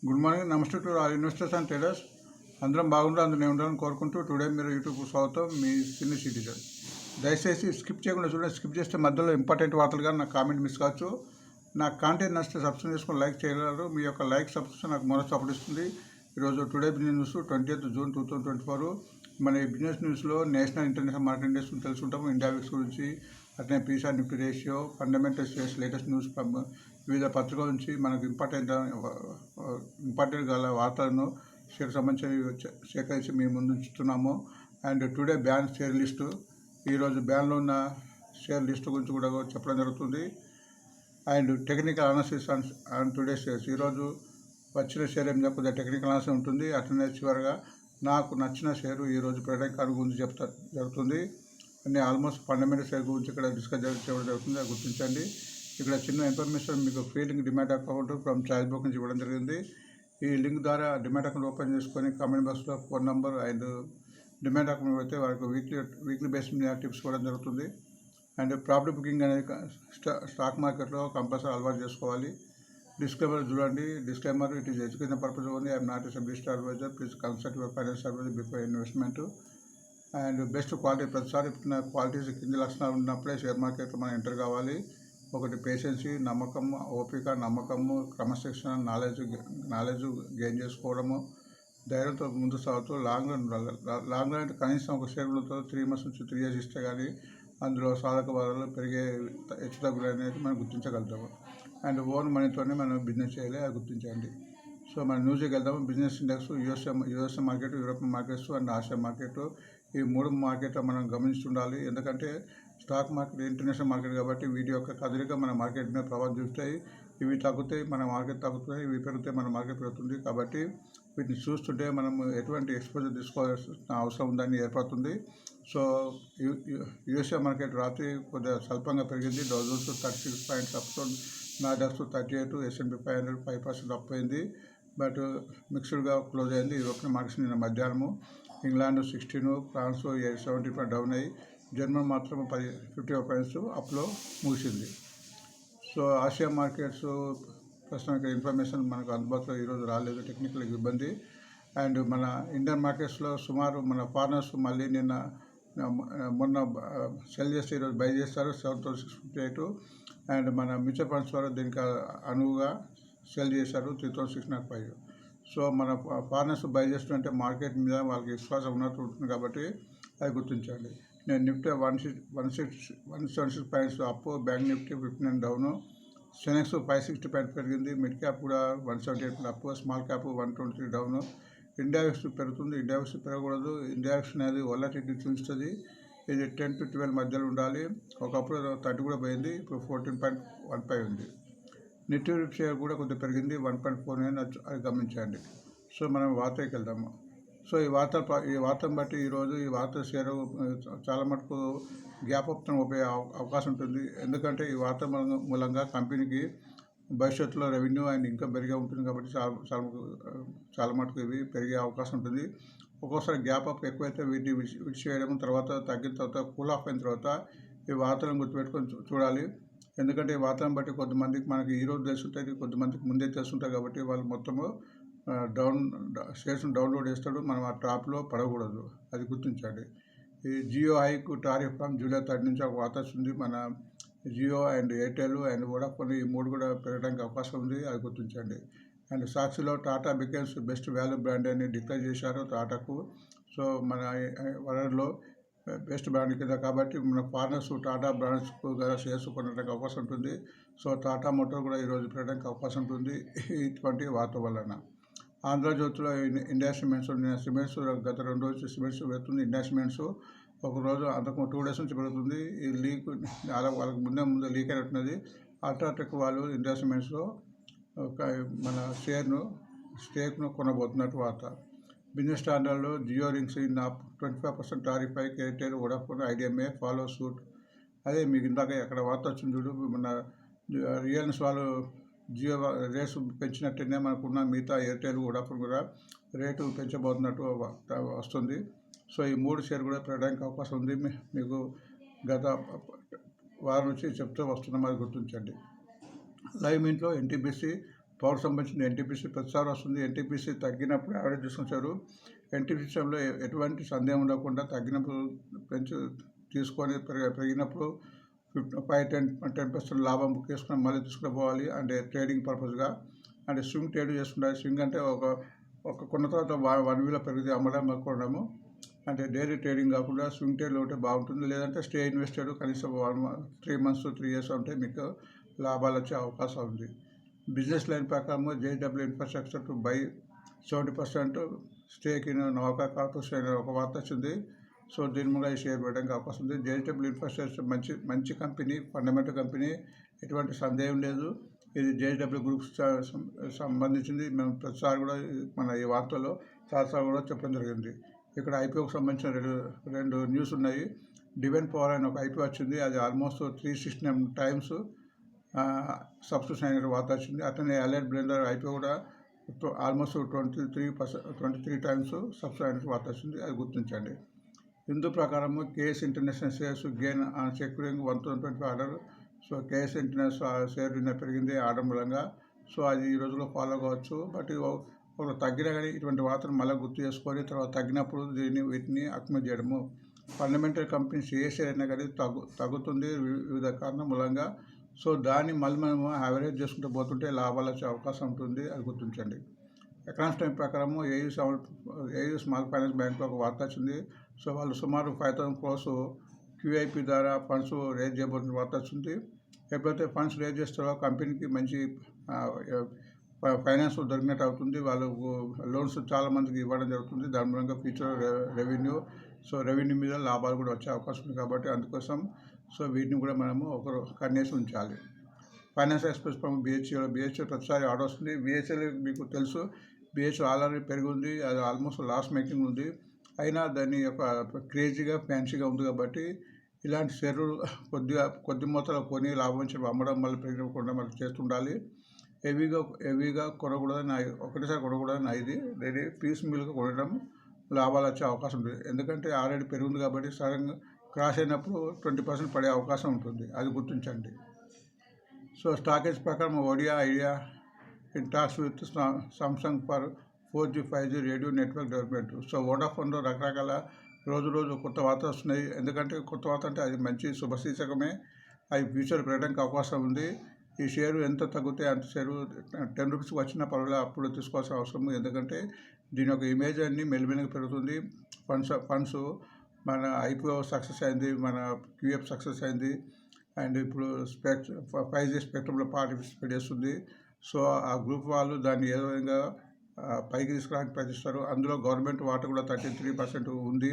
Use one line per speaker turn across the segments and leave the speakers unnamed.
Good morning, నమస్తే to all investors and traders. అందరం బాగుండాలి, అందులో ఉండాలని కోరుకుంటూ టుడే మీరు యూట్యూబ్ స్వాగతం. మీ సీనియర్ సిటిజన్. దయచేసి స్కిప్ చేయకుండా చూడండి. స్కిప్ చేస్తే మధ్యలో ఇంపార్టెంట్ వార్తలుగా నా కామెంట్ మిస్ కావచ్చు. నా కాంటెంట్ నచ్చితే సబ్స్క్రైబ్ చేసుకొని లైక్ చేయగలరు. మీ యొక్క లైక్ సబ్స్క్రిప్షన్ నాకు మొదటి సపోర్ట్ ఇస్తుంది. ఈరోజు today business news 20th June 2024. మన ఈ బిజినెస్ న్యూస్లో నేషనల్ ఇంటర్నేషనల్ మార్కెట్ ఇండెక్స్ తెలుసుకుంటాము. ఇండియా విక్స్ గురించి, అట్లనే Pisa Nifty ratio, fundamental states latest news వివిధ పత్రికల నుంచి మనకు ఇంపార్టెంట్ గల వార్తలను సంబంధించి సేకరించి మీ ముందు ఉంచుతున్నాము. And today ban share list, ఈరోజు బ్యాన్లో ఉన్న షేర్ లిస్టు గురించి కూడా చెప్పడం జరుగుతుంది. And technical analysis and today shares, ఈరోజు వచ్చిన షేర్ ఏం కొద్దిగా టెక్నికల్ అనాలిసిస్ ఉంటుంది. అట్లనే చివరిగా నాకు నచ్చిన షేరు ఈరోజు ప్రొడక్ట్ కార్డు గురించి జరుగుతుంది. అన్ని ఆల్మోస్ట్ ఫండమెంటల్ షేర్ గురించి ఇక్కడ డిస్కస్ చేయడం జరుగుతుంది, అది గుర్తించండి. ఇక్కడ చిన్న ఇన్ఫర్మేషన్, మీకు free link demat account from Choice broking నుంచి ఇవ్వడం జరిగింది. ఈ లింక్ ద్వారా డిమాట్ అకౌంట్ ఓపెన్ చేసుకొని కామెంట్ బాక్స్లో phone number and demat account అయితే వారికి వీక్లీ బేస్ మీద టిప్స్ ఇవ్వడం జరుగుతుంది. అండ్ ప్రాఫిట్ బుకింగ్ అనేది స్టాక్ మార్కెట్లో కంపల్సరీ అలవాటు చేసుకోవాలి. డిస్క్లైమర్ చూడండి. Disclaimer, it is education purpose only. I'm not a subsidiary advisor. Please consult your financial advisor before investment. And best quality, ప్రతిసారి క్వాలిటీస్ కింది లక్షణాలు ఉన్నప్పుడే షేర్ మార్కెట్లో మనం ఎంటర్ కావాలి. ఒకటి పేషెన్సీ, నమ్మకం, ఓపిక, నమ్మకము, క్రమశిక్షణ, నాలెడ్జ్ గెయిన్ చేసుకోవడము, ధైర్యంతో ముందు సాగుతూ లాంగ్ రన్ అంటే కనీసం ఒక షేర్లతో 3 months నుంచి 3 years ఇస్తే కానీ అందులో సాధక బాధలు పెరిగే హెచ్చుతగ్గులు అనేది మనం గుర్తించగలుగుతాము. అండ్ ఓన్ మనీతోనే మనం బిజినెస్ చేయాలి, అది గుర్తించండి. సో మనం న్యూస్కి వెళ్దాము. Business index, USA market, European markets and Asia market, ఈ 3 మార్కెట్లో మనం గమనిస్తుండాలి. ఎందుకంటే స్టాక్ మార్కెట్ ఇంటర్నేషనల్ మార్కెట్ కాబట్టి వీటి యొక్క కదలిక మన మార్కెట్ మీద ప్రభావం చూస్తాయి. ఇవి తగ్గుతాయి, మన మార్కెట్ తగ్గుతాయి. ఇవి పెరిగితే మన మార్కెట్ పెరుగుతుంది. కాబట్టి వీటిని చూస్తుంటే మనం ఎటువంటి ఎక్స్పోజర్ తీసుకోవాల్సిన అవసరం ఉందని ఏర్పడుతుంది. సో యూఎస్ఏ మార్కెట్ రాత్రి కొద్దిగా స్వల్పంగా పెరిగింది. Dow Jones 36 points up, Nasdaq 38, S&P 500 5% up అయింది. బట్ మిక్స్డ్గా క్లోజ్ అయింది. యూరోపియన్ మార్కెట్స్ నిన్న మధ్యాహ్నము ఇంగ్లాండ్ 16, ఫ్రాన్స్ 70 డౌన్ అయ్యి, జర్మన్ మాత్రం 50 points అప్లో ముగిసింది. సో ఆసియా మార్కెట్స్ ప్రస్తుతానికి ఇన్ఫర్మేషన్ మనకు అందుబాటులో ఈరోజు రాలేదు, టెక్నికల్ ఇబ్బంది. అండ్ మన ఇండియన్ మార్కెట్స్లో సుమారు మన ఫారినర్స్ మళ్ళీ మొన్న సెల్ చేస్తే ఈరోజు బై చేస్తారు 7,658. అండ్ మన మ్యూచువల్ ఫండ్స్ ద్వారా దీనికి అనువుగా సెల్ చేశారు 3,605. సో మన ఫారినర్స్ బై చేస్తుంటే మార్కెట్ మీద వాళ్ళకి విశ్వాసం ఉన్నట్టు ఉంటుంది కాబట్టి అది గుర్తించండి. నేను Nifty 176 points up, bank Nifty 59 down, Sensex 560 points పెరిగింది, మిడ్ క్యాప్ కూడా 178 up, small cap 123 down. India VIX పెరుగుతుంది. ఇండియా విక్స్ పెరగకూడదు. ఇండియా విక్స్ అనేది వొలటిలిటీ చూస్తుంది. ఇది 10 to 12 మధ్యలో ఉండాలి. ఒకప్పుడు 30 కూడా పోయింది, ఇప్పుడు 14.15 ఉంది. నిఫ్టీ షేర్ కూడా కొద్దిగా పెరిగింది, 1.49, అది గమనించండి. సో మనం వార్తకి వెళ్దాము. సో ఈ వార్తను బట్టి ఈరోజు ఈ వార్త షేర్ చాలా మటుకు గ్యాప్ అప్ ఉపయోగ అవకాశం ఉంటుంది. ఎందుకంటే ఈ వార్త మూలంగా కంపెనీకి భవిష్యత్తులో రెవెన్యూ అండ్ ఇన్కమ్ పెరిగే ఉంటుంది కాబట్టి చాలా మటుకు ఇవి పెరిగే అవకాశం ఉంటుంది. ఒక్కోసారి గ్యాప్ అప్ ఎక్కువైతే వీటిని విడిచివేయడం, తర్వాత తగ్గిన తర్వాత కూల్ ఆఫ్ అయిన తర్వాత ఈ వార్తలను గుర్తుపెట్టుకొని చూడాలి. ఎందుకంటే ఈ వార్తను బట్టి కొంతమందికి మనకి ఈరోజు తెలుస్తుంటుంది, కొంతమందికి ముందే తెలుస్తుంటాయి కాబట్టి వాళ్ళు మొత్తము షేర్స్ని డౌన్లోడ్ చేస్తాడు. మనం ఆ టాప్లో పడకూడదు, అది గుర్తించండి. ఈ Jio hike tariff from July 3 నుంచి ఒక వార్త వస్తుంది. మన Jio and Airtel and Vodafone ఈ 3 కూడా పెరగడానికి అవకాశం ఉంది, అది గుర్తించండి. అండ్ సాక్షిలో Tata becomes best value brand అని డిక్లేర్ చేశారు టాటాకు. సో మన వరల్డ్లో బెస్ట్ బ్రాండ్ కింద కాబట్టి మన ఫారినర్స్ టాటా బ్రాండ్స్కు కదా షేర్స్ కొనడానికి అవకాశం ఉంటుంది. సో టాటా మోటార్ కూడా ఈరోజు పెరగడానికి అవకాశం ఉంటుంది ఇటువంటి వార్త వలన. ఆంధ్రజ్యోతిలో ఇండియా సిమెంట్స్ గత 2 రోజులు సిమెంట్స్ పెరుగుతుంది. ఇండియా సిమెంట్స్ ఒకరోజు అంతకు 2 days నుంచి పెరుగుతుంది. ఈ లీక్ వాళ్ళకి ముందే లీక్ అయినట్టున్నది. అల్ట్రాటెక్ వాళ్ళు ఇండియా సిమెంట్స్లో మన స్టేక్ను కొనబోతున్నట్టు వార్త. బిజినెస్ స్టాండర్డ్లో Jio rings in up, 25% tariff పై Airtel, Vodafone, Idea may follow suit. అదే మీకు ఇందాక ఎక్కడ వార్త వచ్చింది చూడు, మన రిలయన్స్ వాళ్ళు జియో రేట్స్ పెంచినట్టేనే మనకున్న మిగతా ఎయిర్టెల్, వోడాఫోన్ కూడా రేటు పెంచబోతున్నట్టు వస్తుంది. సో ఈ 3 షేర్ కూడా పెరగడానికి అవకాశం ఉంది. మీకు గత వారం నుంచి చెప్తూ వస్తున్నాం, అది గుర్తించండి. లైవ్ మింట్లో ఎన్టీపీసీ పవర్ సంబంధించిన ఎన్టీపీసీ ప్రతిసారి వస్తుంది. ఎన్టీపీసీ తగ్గినప్పుడు యావరేజ్ తీసుకొచ్చారు. ఎన్టీపీసీ విషయంలో ఎటువంటి సందేహం ఉండకుండా తగ్గినప్పుడు తీసుకొని పెరిగినప్పుడు 5-10% లాభం బుక్ చేసుకుని మళ్ళీ తీసుకుని పోవాలి. అంటే ట్రేడింగ్ పర్పస్గా అంటే స్వింగ్ ట్రేడ్ చేసుకుంటారు. స్వింగ్ అంటే ఒక కొన్న తర్వాత 1 వీక్లో పెరిగితే అమ్మడం కొనడము. అంటే డైలీ ట్రేడింగ్ కాకుండా స్వింగ్ ట్రేడ్లో ఉంటే బాగుంటుంది. లేదంటే స్టే ఇన్వెస్టెడ్ కనీసం 3 మంత్స్ 3 ఇయర్స్ ఉంటే మీకు లాభాలు వచ్చే అవకాశం ఉంది. బిజినెస్ లైన్ ప్రకారం JW infrastructure to buy 70% stake in నౌకా కార్పొరేషన్ ఒక వార్త వచ్చింది. సో దీని కూడా ఈ షేర్ పెట్టడానికి అవకాశం ఉంది. జేడబ్ల్యూ ఇన్ఫ్రాస్ట్రక్చర్ మంచి కంపెనీ, ఫండమెంటల్ కంపెనీ, ఎటువంటి సందేహం లేదు. ఇది జేడబ్ల్యూ గ్రూప్ సంబంధించింది. మేము ప్రతిసారి కూడా మన ఈ వార్తలో చాలాసార్లు కూడా చెప్పడం జరిగింది. ఇక్కడ ఐపీఓకి సంబంధించిన రెండు న్యూస్ ఉన్నాయి. డివైన్ పవర్ అని ఒక ఐపీఓ వచ్చింది. అది ఆల్మోస్ట్ 369 times సబ్స్క్రిప్షన్ అయిన వార్త వచ్చింది. అట్లనే అలైడ్ బ్లెండర్ ఐపీఓ కూడా ఆల్మోస్ట్ 23 times సబ్స్క్రైబ్ అయిన వార్త వచ్చింది. అది గుర్తించండి. హిందూ ప్రకారము KS international shares gain on securing 125 order. So KS international share నిన్న పెరిగింది ఆర్డర్ మూలంగా. సో అది ఈ రోజులో ఫాలో కావచ్చు. బట్ ఒక తగ్గినా కానీ ఇటువంటి వార్తను మళ్ళీ గుర్తు చేసుకొని తర్వాత తగ్గినప్పుడు వీటిని అక్యుములేట్ చేయడము. ఫండమెంటల్ కంపెనీస్ ఏ షేర్ అయినా కానీ తగ్గుతుంది వివిధ కారణం మూలంగా. సో దాన్ని మళ్ళీ మనము యావరేజ్ చేసుకుంటూ పోతుంటే లాభాలు వచ్చే అవకాశం ఉంటుంది. అది గుర్తించండి. ఎకనామిక్స్ టైం ప్రకారము ఏయూ స్మాల్ ఫైనాన్స్ బ్యాంక్లో ఒక వార్త వచ్చింది. సో వాళ్ళు సుమారు 5,000 crores క్యూఐపీ ద్వారా ఫండ్స్ రేజ్ చేయబోతున్న వార్త వచ్చింది. ఎప్పుడైతే ఫండ్స్ రేజ్ చేస్తారో కంపెనీకి మంచి ఫైనాన్స్ దొరికినట్టు అవుతుంది. వాళ్ళు లోన్స్ చాలా మందికి ఇవ్వడం జరుగుతుంది. దాని మూలంగా ఫ్యూచర్ రెవెన్యూ, సో రెవెన్యూ మీద లాభాలు కూడా వచ్చే అవకాశం ఉంది. కాబట్టి అందుకోసం సో వీటిని కూడా మనము ఒకరు కన్నేసి ఉంచాలి. ఫైనాన్స్ ఎక్స్ప్రెస్ బిహెచ్ఎల్ ప్రతిసారి ఆర్డర్ వస్తుంది. బిహెచ్ఎల్ మీకు తెలుసు, బిహెచ్ఎల్ ఆల్రెడీ పెరిగి ఉంది. అది ఆల్మోస్ట్ లాస్ మేకింగ్ ఉంది. అయినా దాన్ని ఒక క్రేజీగా ఫ్యాన్సీగా ఉంది. కాబట్టి ఇలాంటి షేర్లు కొద్ది మొత్తంలో కొని లాభం వచ్చి అమ్మడం మళ్ళీ పెరిగిపోకుండా మళ్ళీ చేస్తుండాలి. హెవీగా కొనకూడదని ఒకటేసారి కొనకూడదని ఇది రెడీ పీస్ మీల్గా కొనడం లాభాలు వచ్చే అవకాశం ఉంటుంది. ఎందుకంటే ఆల్రెడీ పెరిగింది కాబట్టి సడన్గా క్రాష్ అయినప్పుడు 20% పడే అవకాశం ఉంటుంది. అది గుర్తించండి. సో స్టాకేజ్ ప్రకారం Idea in talks with Samsung for 4G 5G radio network development. So వోడాఫోన్లో రకరకాల రోజు కొత్త వార్త వస్తున్నాయి. ఎందుకంటే కొత్త వార్త అంటే అది మంచి శుభసూచకమే. అది ఫ్యూచర్ పెరగడానికి అవకాశం ఉంది. ఈ షేరు ఎంత తగ్గితే అంత షేరు 10 rupees వచ్చినా పర్వాలేదు, అప్పుడు తీసుకోవాల్సిన అవసరం. ఎందుకంటే దీని యొక్క ఇమేజ్ అన్ని మెల్లిమెల్లిగా పెరుగుతుంది. ఫండ్స్ మన ఐపీఓ సక్సెస్ అయింది, మన క్యూఎఫ్ సక్సెస్ అయింది. అండ్ ఇప్పుడు 5G స్పెక్ట్రంలో పార్టిసిపేట్ చేస్తుంది. సో ఆ గ్రూప్ వాళ్ళు దాన్ని ఏదో విధంగా పైకి తీసుకురావడానికి ప్రయత్నిస్తారు. అందులో గవర్నమెంట్ వాటా కూడా 33% ఉంది.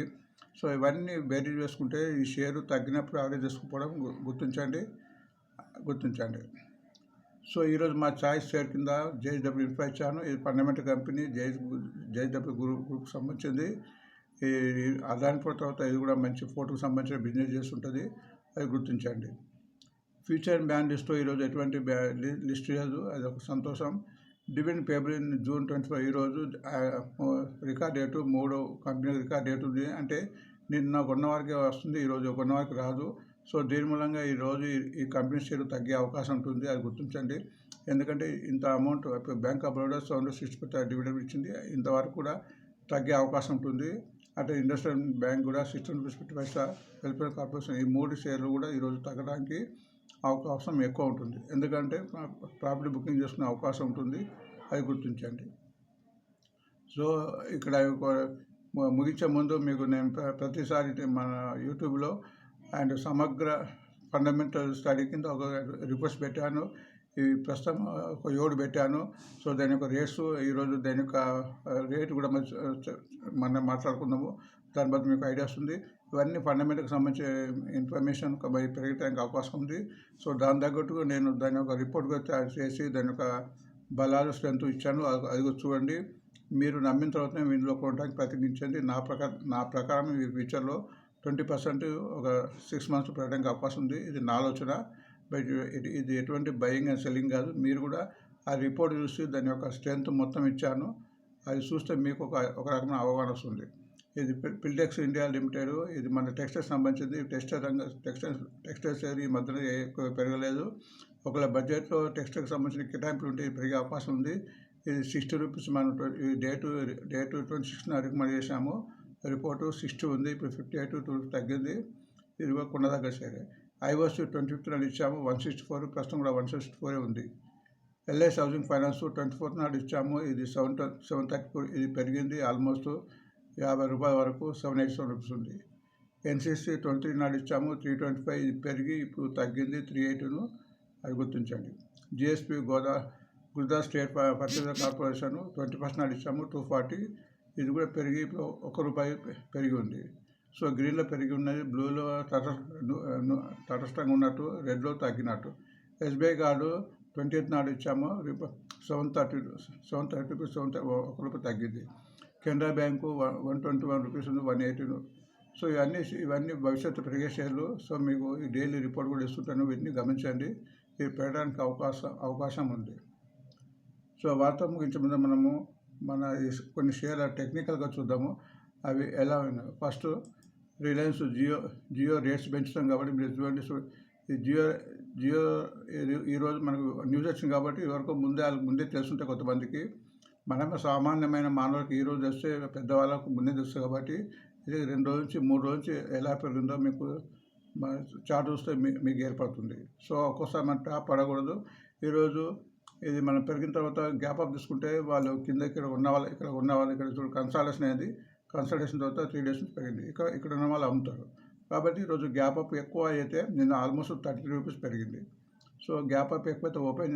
సో ఇవన్నీ బేరీజ్ వేసుకుంటే ఈ షేరు తగ్గినప్పుడు యావరేజ్ చేసుకుపోవడం గుర్తించండి. సో ఈరోజు మా చాయిస్ షేర్ కింద జేడబ్ల్యూ ఇన్ఫ్రా ఇచ్చాను. ఇది ఫండమెంటల్ కంపెనీ, జేడబ్ల్యూ గ్రూప్కి సంబంధించింది. ఈ అదాని తర్వాత ఇది కూడా మంచి ఫోటోకి సంబంధించిన బిజినెస్ చేస్తుంటుంది. అది గుర్తించండి. ఫ్యూచర్ బ్యాన్ లిస్ట్లో ఈరోజు ఎటువంటి లిస్ట్ లేదు. అది ఒక సంతోషం. డివిడెండ్ పేబుల్ ఇన్ June 24 ఈరోజు రికార్డ్ డేటు 3 కంపెనీకి రికార్డ్ డేట్ ఉంది. అంటే నిన్న కొన్న వారికి వస్తుంది, ఈరోజు కొన్న వారికి రాదు. సో దీని మూలంగా ఈరోజు ఈ కంపెనీ షేర్ తగ్గే అవకాశం ఉంటుంది. అది గుర్తించండి. ఎందుకంటే ఇంత amount bank of Baroda 760 dividend ఇచ్చింది. ఇంతవరకు కూడా తగ్గే అవకాశం ఉంటుంది. అంటే ఇండస్ట్రియల్ బ్యాంక్ కూడా 16.50 వెల్ఫేర్ కార్పొరేషన్, ఈ 3 షేర్లు కూడా ఈరోజు తగ్గడానికి అవకాశం ఎక్కువ ఉంటుంది. ఎందుకంటే ప్రాపర్టీ బుకింగ్ చేసుకునే అవకాశం ఉంటుంది. అది గుర్తించండి. సో ఇక్కడ ముగించే ముందు మీకు నేను ప్రతిసారి మన యూట్యూబ్లో అండ్ సమగ్ర ఫండమెంటల్ స్టడీ కింద ఒక రిపోర్ట్స్ పెట్టాను. ఈ ప్రస్తుతం ఒక 7 పెట్టాను. సో దాని యొక్క రేట్స్ ఈరోజు దాని యొక్క రేటు కూడా మనం మాట్లాడుకుందాము. దాన్ని బట్టి మీకు ఐడియా వస్తుంది. ఇవన్నీ ఫండమెంటల్కి సంబంధించిన ఇన్ఫర్మేషన్ పెరగడానికి అవకాశం ఉంది. సో దాని తగ్గట్టుగా నేను దాని యొక్క రిపోర్ట్గా తయారు చేసి దాని యొక్క బలాలు స్ట్రెంత్ ఇచ్చాను. అది చూడండి. మీరు నమ్మిన తర్వాతనే ఇందులో కొనడానికి ప్రయత్నించండి. నా ప్రకారం ఈ ఫ్యూచర్లో 20% ఒక 6 months పెరగడానికి అవకాశం ఉంది. ఇది నా ఆలోచన. బట్ ఇది ఎటువంటి బయింగ్ అండ్ సెల్లింగ్ కాదు. మీరు కూడా ఆ రిపోర్ట్ చూసి దాని యొక్క స్ట్రెంత్ మొత్తం ఇచ్చాను. అది చూస్తే మీకు ఒక రకమైన అవగాహన వస్తుంది. ఇది పిల్టెక్స్ ఇండియా లిమిటెడ్. ఇది మన టెక్స్టైల్స్ సంబంధించింది. టెక్స్టైల్స్ ఈ మధ్యలో ఎక్కువ పెరగలేదు. ఒకవేళ బడ్జెట్లో టెక్స్టైల్కి సంబంధించిన కేటాయింపులు ఉంటే పెరిగే అవకాశం ఉంది. ఇది 60 రూపీస్. మనం ఈ డేటు 26న రికమెండ్ చేసాము. రిపోర్టు 60 ఉంది. ఇప్పుడు 58 రూపీస్ తగ్గింది. ఇది కూడా కొన్నదగ్గ షేరే. ఐఓసి 25th నాడు ఇచ్చాము 164, ప్రస్తుతం కూడా 164 ఉంది. ఎల్ఐసి హౌసింగ్ ఫైనాన్స్ 24th నాడు ఇచ్చాము. ఇది 734, ఇది పెరిగింది ఆల్మోస్ట్ ₹50 వరకు 787 రూపీస్ ఉంది. ఎన్సిసి 23 నాడు ఇచ్చాము 325, ఇది పెరిగి ఇప్పుడు తగ్గింది 380ను, అది గుర్తించండి. GSP Gujarat state fertiliser corporation 21st నాడు ఇచ్చాము 240, ఇది కూడా పెరిగి ఇప్పుడు ₹1 పెరిగి ఉంది. సో గ్రీన్లో పెరిగి ఉన్నది, బ్లూలో తటస్థంగా ఉన్నట్టు, రెడ్లో తగ్గినట్టు. ఎస్బీఐ కార్డు 20th నాడు ఇచ్చాము 730 రూపీస్, ₹1 తగ్గింది. కెనరా బ్యాంకు 121 రూపీస్ ఉంది, 180. సో ఇవన్నీ భవిష్యత్తు పెరిగే షేర్లు. సో మీకు ఈ డైలీ రిపోర్ట్ కూడా ఇస్తుంటాను, వీటిని గమనించండి. ఇది పెరగడానికి అవకాశం ఉంది. సో వార్త ముగించే ముందు మనము కొన్ని షేర్ల టెక్నికల్గా చూద్దాము, అవి ఎలా ఉన్నాయి. ఫస్ట్ రిలయన్స్ జియో రేట్స్ పెంచుతాం కాబట్టి మీరు చూడండి. ఈ జియో ఈరోజు మనకు న్యూస్ వచ్చింది కాబట్టి వరకు ముందే తెలుసుంటే కొంతమందికి. మనమే సామాన్యమైన మానవులకు ఈరోజు తెస్తే పెద్దవాళ్ళకు ముందే తెలుస్తుంది కాబట్టి ఇది 2 రోజుల నుంచి 3 రోజుల నుంచి ఎలా పెరిగిందో మీకు చార్ట్ చూస్తే మీకు ఏర్పడుతుంది. సో ఒక్కోసారి మన టాప్ పడకూడదు. ఈరోజు ఇది మనం పెరిగిన తర్వాత గ్యాప్ అప్ తీసుకుంటే వాళ్ళు కింద ఇక్కడ ఉన్న వాళ్ళు ఇక్కడ చూడు కన్సల్టేషన్ అనేది. కన్సల్టేషన్ తర్వాత 3 days నుంచి పెరిగింది. ఇక్కడ ఉన్న వాళ్ళు అమ్ముతారు కాబట్టి ఈరోజు గ్యాప్ అప్ ఎక్కువ అయితే నిన్న ఆల్మోస్ట్ 33 రూపీస్ పెరిగింది. సో గ్యాప్ అప్ ఎక్కువైతే ఓపెన్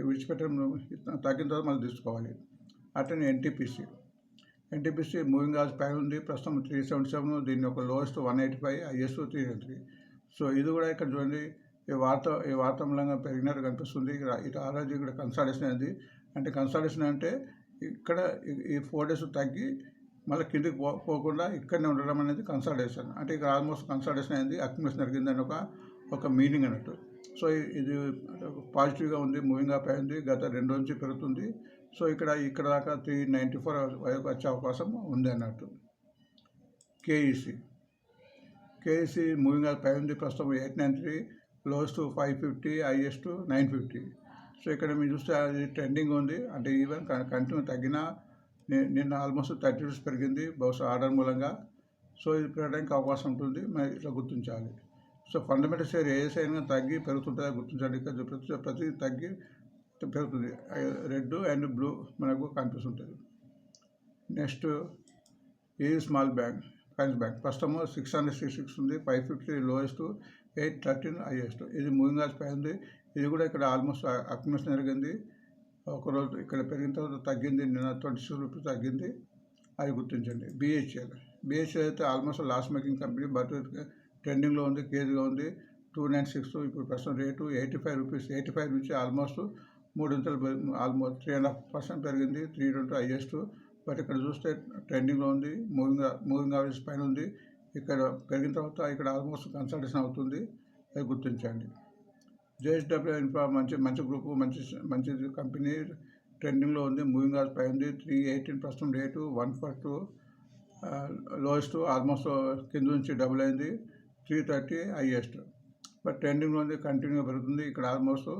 విడిచిపెట్టడం, తగ్గిన తర్వాత మళ్ళీ తీసుకోవాలి. అట్లనే ఎన్టీపీసీ మూవింగ్ యావరేజ్ పైన ఉంది, ప్రస్తుతం 377, దీన్ని ఒక లోయెస్ట్ 185, హైయెస్ట్ 393. సో ఇది కూడా ఇక్కడ చూడండి, ఈ వార్త మూలంగా పెరిగినట్టు కనిపిస్తుంది. ఇటు ఆరోజు ఇక్కడ కన్సల్టేషన్ అయింది. అంటే కన్సల్టేషన్ అంటే ఇక్కడ ఈ 4 days తగ్గి మళ్ళీ కిందికి పోకుండా ఇక్కడనే ఉండడం అనేది కన్సల్టేషన్. అంటే ఇక్కడ ఆల్మోస్ట్ కన్సల్టేషన్ అయింది, అక్యుమిలేషన్ జరిగిందని ఒక మీనింగ్ అన్నట్టు. సో ఇది పాజిటివ్గా ఉంది, మూవింగ్ అప్ అయింది, గత 2 రోజుల నుంచి పెరుగుతుంది. సో ఇక్కడ దాకా 394 వచ్చే అవకాశం ఉంది అన్నట్టు. కేఈసీ మూవింగ్ అప్ అయింది, ప్రస్తుతం 893, లోయెస్ట్ 550, హైయెస్ట్ 950. సో ఇక్కడ మీరు చూస్తే అది ట్రెండింగ్ ఉంది. అంటే ఈవెన్ కంటిన్యూ తగ్గినా నిన్న ఆల్మోస్ట్ 30 రూపీస్ పెరిగింది, బహుశా ఆర్డర్ మూలంగా. సో ఇది పెరగడానికి అవకాశం ఉంటుంది, మరి ఇట్లా గుర్తించాలి. సో ఫండమెంటల్ షేర్ ఏసైనా తగ్గి పెరుగుతుంటుందో గుర్తించండి. ఇక్కడ ప్రతి తగ్గి పెరుగుతుంది, రెడ్ అండ్ బ్లూ మనకు కనిపిస్తుంటుంది. నెక్స్ట్ ఇది స్మాల్ ఫైనాన్స్ బ్యాంక్, ప్రస్తుతము 666 ఉంది, 550 లోయెస్ట్, 813 హైయెస్ట్. ఇది మూవింగ్ యావరేజ్ పై ఉంది. ఇది కూడా ఇక్కడ ఆల్మోస్ట్ అక్యుమిలేషన్ జరిగింది. ఒకరోజు ఇక్కడ పెరిగిన తర్వాత తగ్గింది, నిన్న 26 రూపీస్ తగ్గింది, అది గుర్తించండి. బిహెచ్ఎల్ అయితే almost loss making company, but ట్రెండింగ్లో ఉంది, కేజీగా ఉంది, 296. ఇప్పుడు ప్రస్తుతం రేటు 85 రూపీస్. 85 నుంచి ఆల్మోస్ట్ 3 ఆల్మోస్ట్ 3.5% పెరిగింది, 320 హైయెస్ట్. బట్ ఇక్కడ చూస్తే ట్రెండింగ్లో ఉంది, మూవింగ్ యావరేజ్ పైన ఉంది. ఇక్కడ పెరిగిన తర్వాత ఇక్కడ ఆల్మోస్ట్ కన్సల్టేషన్ అవుతుంది, అది గుర్తించండి. జేఎస్డబ్ల్యూ ఇన్ఫ్రా మంచి గ్రూపు, మంచి కంపెనీ, ట్రెండింగ్లో ఉంది, మూవింగ్ యావరేజ్ పై ఉంది, 318 ప్రస్తుతం రేటు, 142 లోయెస్ట్, ఆల్మోస్ట్ కింద నుంచి డబుల్ అయింది, 330 హైయెస్ట్. బట్ ట్రెండింగ్లో ఉంది, కంటిన్యూగా పెరుగుతుంది. ఇక్కడ ఆల్మోస్ట్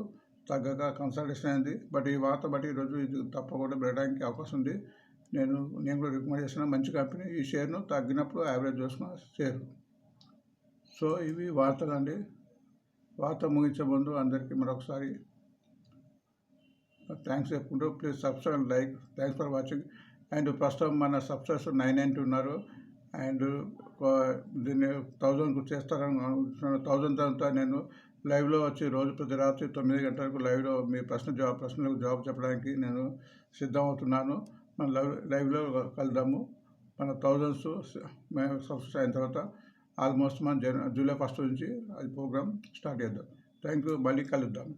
తగ్గక కన్సల్టేషన్ అయింది. బట్ ఈ వార్త బట్టి ఈరోజు ఇది తప్పకుండా పెరగడానికి అవకాశం ఉంది. నేను కూడా రికమెండ్ చేసిన మంచి కంపెనీ. ఈ షేర్ను తగ్గినప్పుడు యావరేజ్ చూసిన షేర్. సో ఇవి వార్తలండి. వార్త ముగించే ముందు అందరికీ మరొకసారి థ్యాంక్స్ చెప్పుకుంటూ please subscribe and like. Thanks for watching. And ప్రస్తుతం మన సబ్స్క్రైబర్స్ 990 ఉన్నారు. అండ్ దీన్ని 1000 చేస్తారని అనుకుంటున్నాను. 1000 తర్వాత నేను లైవ్లో వచ్చి రోజు ప్రతి రాత్రి 9 గంటలకు లైవ్లో మీ ప్రశ్నలకు జవాబు చెప్పడానికి నేను సిద్ధమవుతున్నాను. మన లైవ్లో కలుద్దాము. మన 1000 సబ్స్క్రైబ్ అయిన తర్వాత ఆల్మోస్ట్ మనం జూలై 1st నుంచి అది ప్రోగ్రామ్ స్టార్ట్ చేద్దాం. థ్యాంక్ యూ, మళ్ళీ కలుద్దాం.